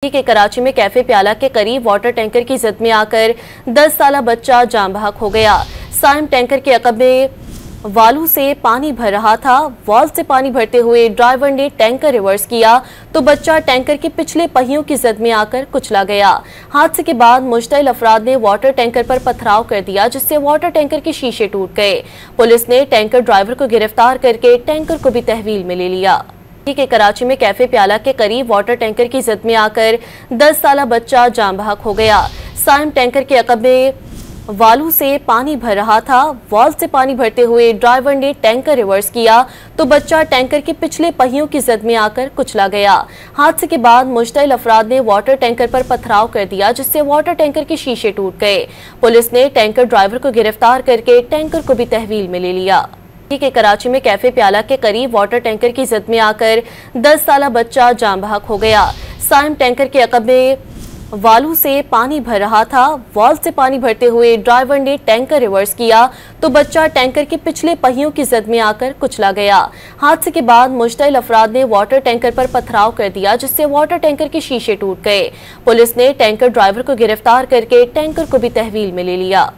के कराची में कैफे प्याला के करीब वाटर टैंकर की जद में आकर 10 साला बच्चा जान बहक हो गया। साइम टैंकर के अकब में वालू से पानी भर रहा था। वॉल से पानी भरते हुए ड्राइवर ने टैंकर रिवर्स किया तो बच्चा टैंकर के पिछले पहियों की जद में आकर कुचला गया। हादसे के बाद मुश्तइल अफराद ने वाटर टैंकर पर पथराव कर दिया, जिससे वाटर टैंकर के शीशे टूट गए। पुलिस ने टैंकर ड्राइवर को गिरफ्तार करके टैंकर को भी तहवील में ले लिया। के कराची में कैफे प्याला के करीब वाटर टैंकर की जद में आकर 10 साला बच्चा जान बहक हो गया। साइम टैंकर के अकब में वालू से पानी भर रहा था। वॉल से पानी भरते हुए ड्राइवर ने टैंकर रिवर्स किया तो बच्चा टैंकर के पिछले पहियों की जद में आकर कुचला गया। हादसे के बाद मुश्तइल अफराद ने वाटर टैंकर पर पथराव कर दिया, जिससे वाटर टैंकर के शीशे टूट गए। पुलिस ने टैंकर ड्राइवर को गिरफ्तार करके टैंकर को भी तहवील में ले लिया। के कराची में कैफे प्याला के करीब वाटर टैंकर की जद में आकर 10 साला बच्चा जान बहक हो गया। साइम टैंकर के अकब में वालू से पानी भर रहा था। वॉल से पानी भरते हुए ड्राइवर ने टैंकर रिवर्स किया तो बच्चा टैंकर के पिछले पहियों की जद में आकर कुचला गया। हादसे के बाद मुश्तइल अफराद ने वाटर टैंकर पर पथराव कर दिया, जिससे वाटर टैंकर के शीशे टूट गए। पुलिस ने टैंकर ड्राइवर को गिरफ्तार करके टैंकर को भी तहवील में ले लिया।